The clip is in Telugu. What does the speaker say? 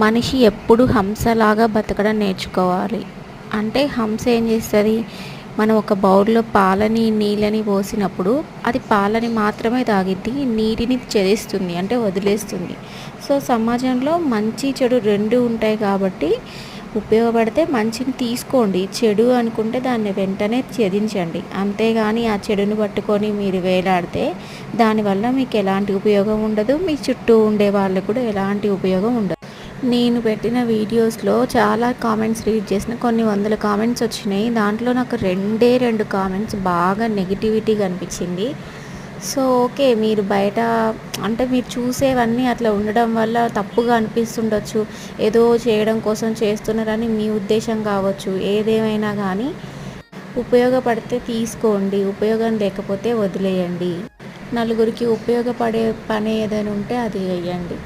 మనిషి ఎప్పుడు హంసలాగా బతకడం నేర్చుకోవాలి. అంటే హంస ఏం చేస్తుంది, మనం ఒక బౌల్లో పాలని నీళ్ళని పోసినప్పుడు అది పాలని మాత్రమే తాగిద్ది, నీటిని చెదిస్తుంది అంటే వదిలేస్తుంది. సో సమాజంలో మంచి చెడు రెండు ఉంటాయి కాబట్టి ఉపయోగపడితే మంచిని తీసుకోండి, చెడు అనుకుంటే దాన్ని వెంటనే త్యజించండి. అంతేగాని ఆ చెడుని పట్టుకొని మీరు వేలాడితే దానివల్ల మీకు ఎలాంటి ఉపయోగం ఉండదు, మీ చుట్టూ ఉండే వాళ్ళకు కూడా ఎలాంటి ఉపయోగం ఉండదు. నేను పెట్టిన వీడియోస్లో చాలా కామెంట్స్ రీడ్ చేసిన, కొన్ని వందల కామెంట్స్ వచ్చినాయి. దాంట్లో నాకు రెండే రెండు కామెంట్స్ బాగా నెగిటివిటీగా అనిపించింది. సో ఓకే, మీరు బయట అంటే మీరు చూసేవన్నీ అట్లా ఉండడం వల్ల తప్పుగా అనిపిస్తుండొచ్చు, ఏదో చేయడం కోసం చేస్తున్నారని మీ ఉద్దేశం కావచ్చు. ఏదేమైనా కానీ ఉపయోగపడితే తీసుకోండి, ఉపయోగం లేకపోతే వదిలేయండి. నలుగురికి ఉపయోగపడే పని ఏదైనా ఉంటే అది వేయండి.